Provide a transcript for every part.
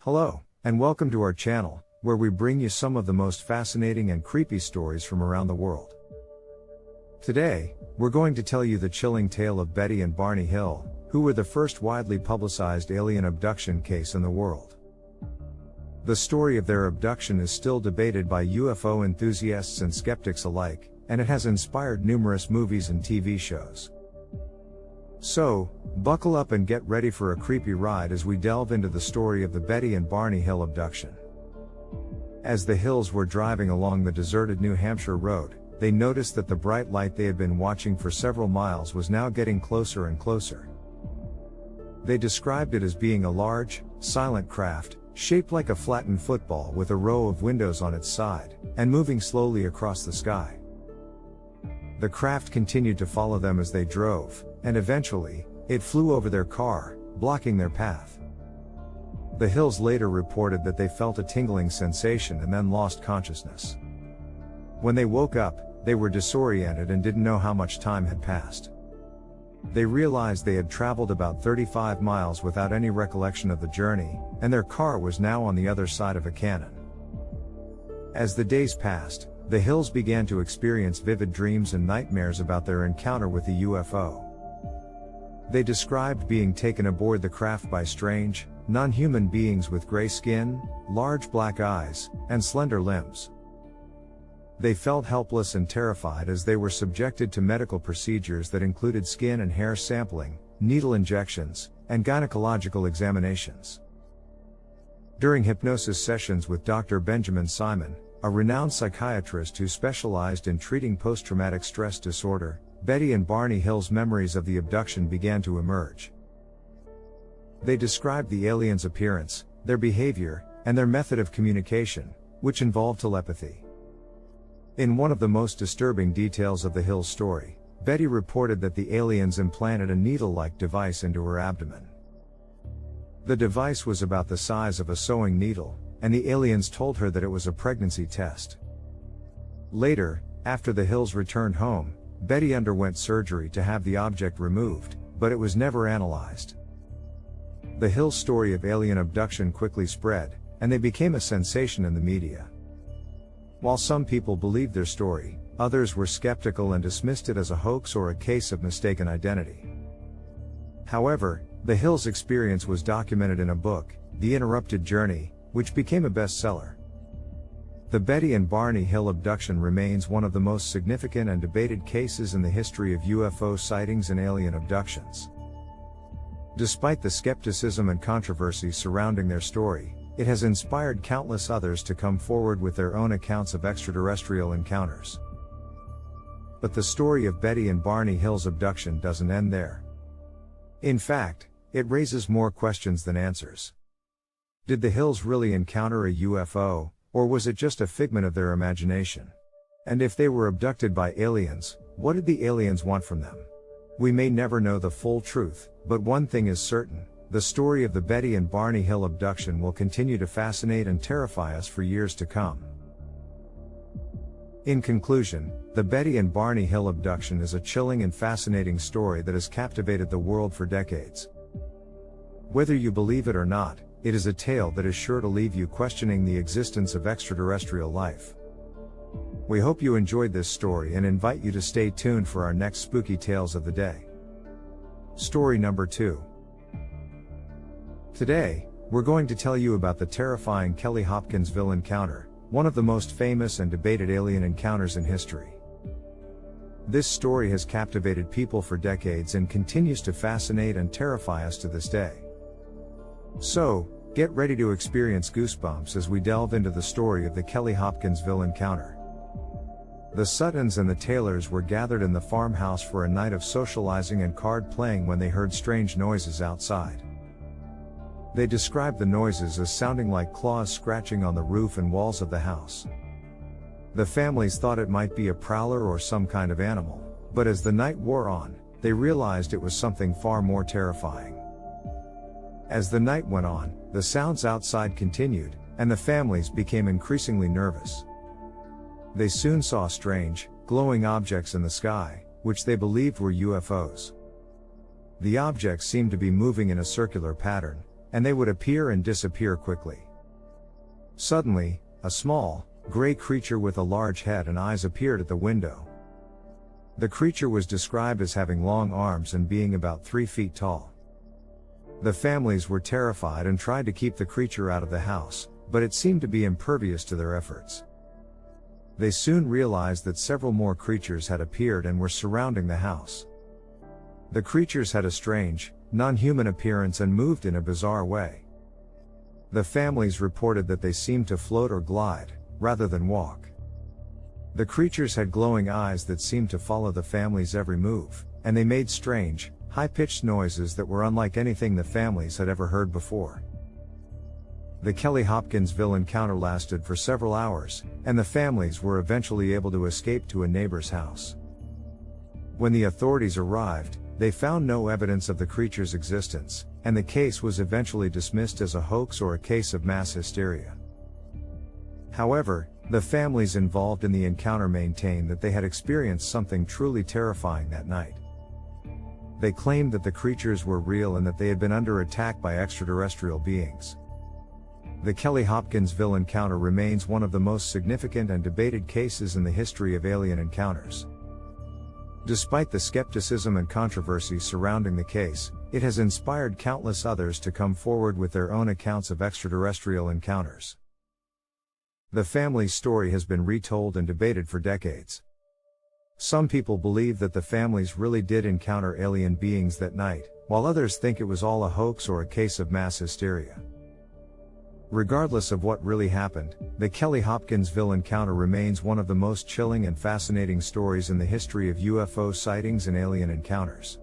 Hello, and welcome to our channel, where we bring you some of the most fascinating and creepy stories from around the world. Today, we're going to tell you the chilling tale of Betty and Barney Hill, who were the first widely publicized alien abduction case in the world. The story of their abduction is still debated by UFO enthusiasts and skeptics alike, and it has inspired numerous movies and TV shows. So, buckle up and get ready for a creepy ride as we delve into the story of the Betty and Barney Hill abduction. As the Hills were driving along the deserted New Hampshire road, they noticed that the bright light they had been watching for several miles was now getting closer and closer. They described it as being a large, silent craft, shaped like a flattened football with a row of windows on its side, and moving slowly across the sky. The craft continued to follow them as they drove, and eventually, it flew over their car, blocking their path. The Hills later reported that they felt a tingling sensation and then lost consciousness. When they woke up, they were disoriented and didn't know how much time had passed. They realized they had traveled about 35 miles without any recollection of the journey, and their car was now on the other side of a canyon. As the days passed, the Hills began to experience vivid dreams and nightmares about their encounter with the UFO. They described being taken aboard the craft by strange, non-human beings with gray skin, large black eyes, and slender limbs. They felt helpless and terrified as they were subjected to medical procedures that included skin and hair sampling, needle injections, and gynecological examinations. During hypnosis sessions with Dr. Benjamin Simon, a renowned psychiatrist who specialized in treating post-traumatic stress disorder, Betty and Barney Hill's memories of the abduction began to emerge. They described the aliens' appearance, their behavior, and their method of communication, which involved telepathy. In one of the most disturbing details of the Hills' story, Betty reported that the aliens implanted a needle-like device into her abdomen. The device was about the size of a sewing needle, and the aliens told her that it was a pregnancy test. Later, after the Hills returned home, Betty underwent surgery to have the object removed, but it was never analyzed. The Hills' story of alien abduction quickly spread, and they became a sensation in the media. While some people believed their story, others were skeptical and dismissed it as a hoax or a case of mistaken identity. However, the Hills' experience was documented in a book, The Interrupted Journey, which became a bestseller. The Betty and Barney Hill abduction remains one of the most significant and debated cases in the history of UFO sightings and alien abductions. Despite the skepticism and controversy surrounding their story, it has inspired countless others to come forward with their own accounts of extraterrestrial encounters. But the story of Betty and Barney Hill's abduction doesn't end there. In fact, it raises more questions than answers. Did the Hills really encounter a UFO, or was it just a figment of their imagination? And if they were abducted by aliens, what did the aliens want from them? We may never know the full truth, but one thing is certain: the story of the Betty and Barney Hill abduction will continue to fascinate and terrify us for years to come. In conclusion, the Betty and Barney Hill abduction is a chilling and fascinating story that has captivated the world for decades. Whether you believe it or not, it is a tale that is sure to leave you questioning the existence of extraterrestrial life. We hope you enjoyed this story and invite you to stay tuned for our next spooky tales of the day. Story number 2. Today, we're going to tell you about the terrifying Kelly-Hopkinsville encounter, one of the most famous and debated alien encounters in history. This story has captivated people for decades and continues to fascinate and terrify us to this day. So, get ready to experience goosebumps as we delve into the story of the Kelly-Hopkinsville encounter. The Suttons and the Taylors were gathered in the farmhouse for a night of socializing and card playing when they heard strange noises outside. They described the noises as sounding like claws scratching on the roof and walls of the house. The families thought it might be a prowler or some kind of animal, but as the night wore on, they realized it was something far more terrifying. As the night went on, the sounds outside continued, and the families became increasingly nervous. They soon saw strange, glowing objects in the sky, which they believed were UFOs. The objects seemed to be moving in a circular pattern, and they would appear and disappear quickly. Suddenly, a small, gray creature with a large head and eyes appeared at the window. The creature was described as having long arms and being about 3 feet tall. The families were terrified and tried to keep the creature out of the house, but it seemed to be impervious to their efforts. They soon realized that several more creatures had appeared and were surrounding the house. The creatures had a strange, non-human appearance and moved in a bizarre way. The families reported that they seemed to float or glide, rather than walk. The creatures had glowing eyes that seemed to follow the family's every move, and they made strange, high-pitched noises that were unlike anything the families had ever heard before. The Kelly-Hopkinsville encounter lasted for several hours, and the families were eventually able to escape to a neighbor's house. When the authorities arrived, they found no evidence of the creature's existence, and the case was eventually dismissed as a hoax or a case of mass hysteria. However, the families involved in the encounter maintained that they had experienced something truly terrifying that night. They claimed that the creatures were real and that they had been under attack by extraterrestrial beings. The Kelly-Hopkinsville encounter remains one of the most significant and debated cases in the history of alien encounters. Despite the skepticism and controversy surrounding the case, it has inspired countless others to come forward with their own accounts of extraterrestrial encounters. The family's story has been retold and debated for decades. Some people believe that the families really did encounter alien beings that night, while others think it was all a hoax or a case of mass hysteria. Regardless of what really happened, the Kelly-Hopkinsville encounter remains one of the most chilling and fascinating stories in the history of UFO sightings and alien encounters.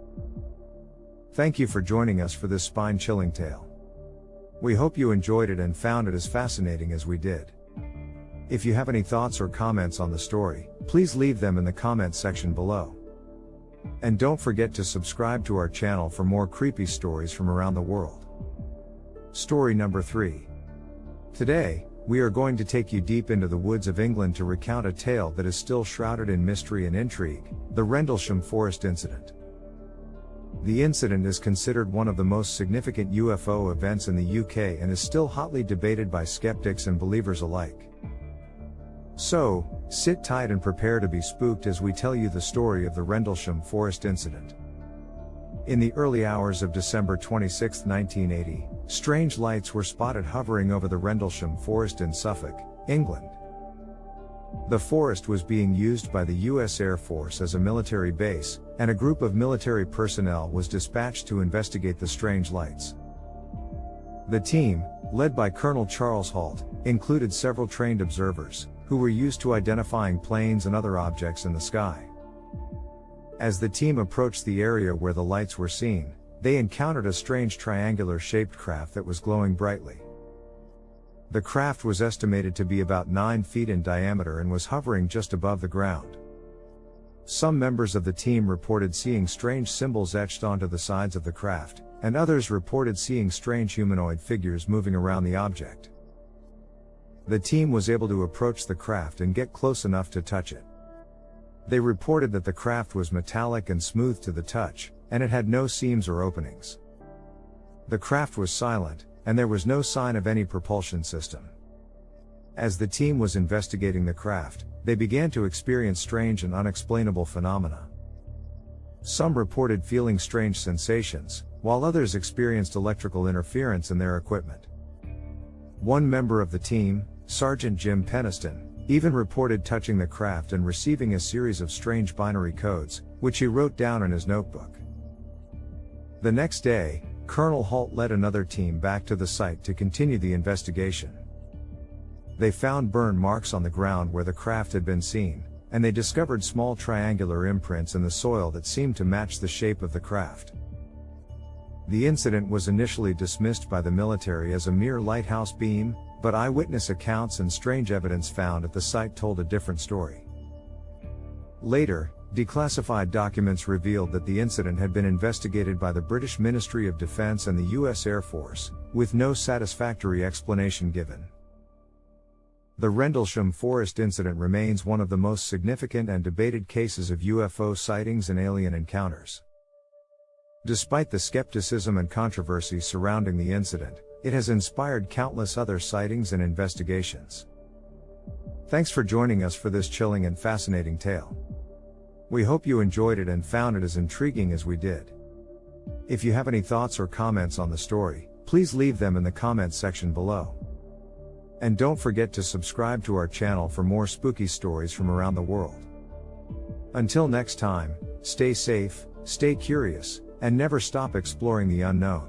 Thank you for joining us for this spine-chilling tale. We hope you enjoyed it and found it as fascinating as we did. If you have any thoughts or comments on the story, please leave them in the comments section below. And don't forget to subscribe to our channel for more creepy stories from around the world. Story number 3. Today, we are going to take you deep into the woods of England to recount a tale that is still shrouded in mystery and intrigue, the Rendlesham Forest Incident. The incident is considered one of the most significant UFO events in the UK and is still hotly debated by skeptics and believers alike. So, sit tight and prepare to be spooked as we tell you the story of the Rendlesham Forest Incident. In the early hours of December 26, 1980, strange lights were spotted hovering over the Rendlesham Forest in Suffolk, England. The forest was being used by the US Air Force as a military base, and a group of military personnel was dispatched to investigate the strange lights. The team, led by Colonel Charles Halt, included several trained observers, who were used to identifying planes and other objects in the sky. As the team approached the area where the lights were seen, they encountered a strange triangular-shaped craft that was glowing brightly. The craft was estimated to be about 9 feet in diameter and was hovering just above the ground. Some members of the team reported seeing strange symbols etched onto the sides of the craft, and others reported seeing strange humanoid figures moving around the object. The team was able to approach the craft and get close enough to touch it. They reported that the craft was metallic and smooth to the touch, and it had no seams or openings. The craft was silent, and there was no sign of any propulsion system. As the team was investigating the craft, they began to experience strange and unexplainable phenomena. Some reported feeling strange sensations, while others experienced electrical interference in their equipment. One member of the team, Sergeant Jim Peniston, even reported touching the craft and receiving a series of strange binary codes, which he wrote down in his notebook. The next day, Colonel Halt led another team back to the site to continue the investigation. They found burn marks on the ground where the craft had been seen, and they discovered small triangular imprints in the soil that seemed to match the shape of the craft. The incident was initially dismissed by the military as a mere lighthouse beam, but eyewitness accounts and strange evidence found at the site told a different story. Later, declassified documents revealed that the incident had been investigated by the British Ministry of Defence and the US Air Force, with no satisfactory explanation given. The Rendlesham Forest Incident remains one of the most significant and debated cases of UFO sightings and alien encounters. Despite the skepticism and controversy surrounding the incident, it has inspired countless other sightings and investigations. Thanks for joining us for this chilling and fascinating tale. We hope you enjoyed it and found it as intriguing as we did. If you have any thoughts or comments on the story, please leave them in the comments section below. And don't forget to subscribe to our channel for more spooky stories from around the world. Until next time, stay safe, stay curious, and never stop exploring the unknown.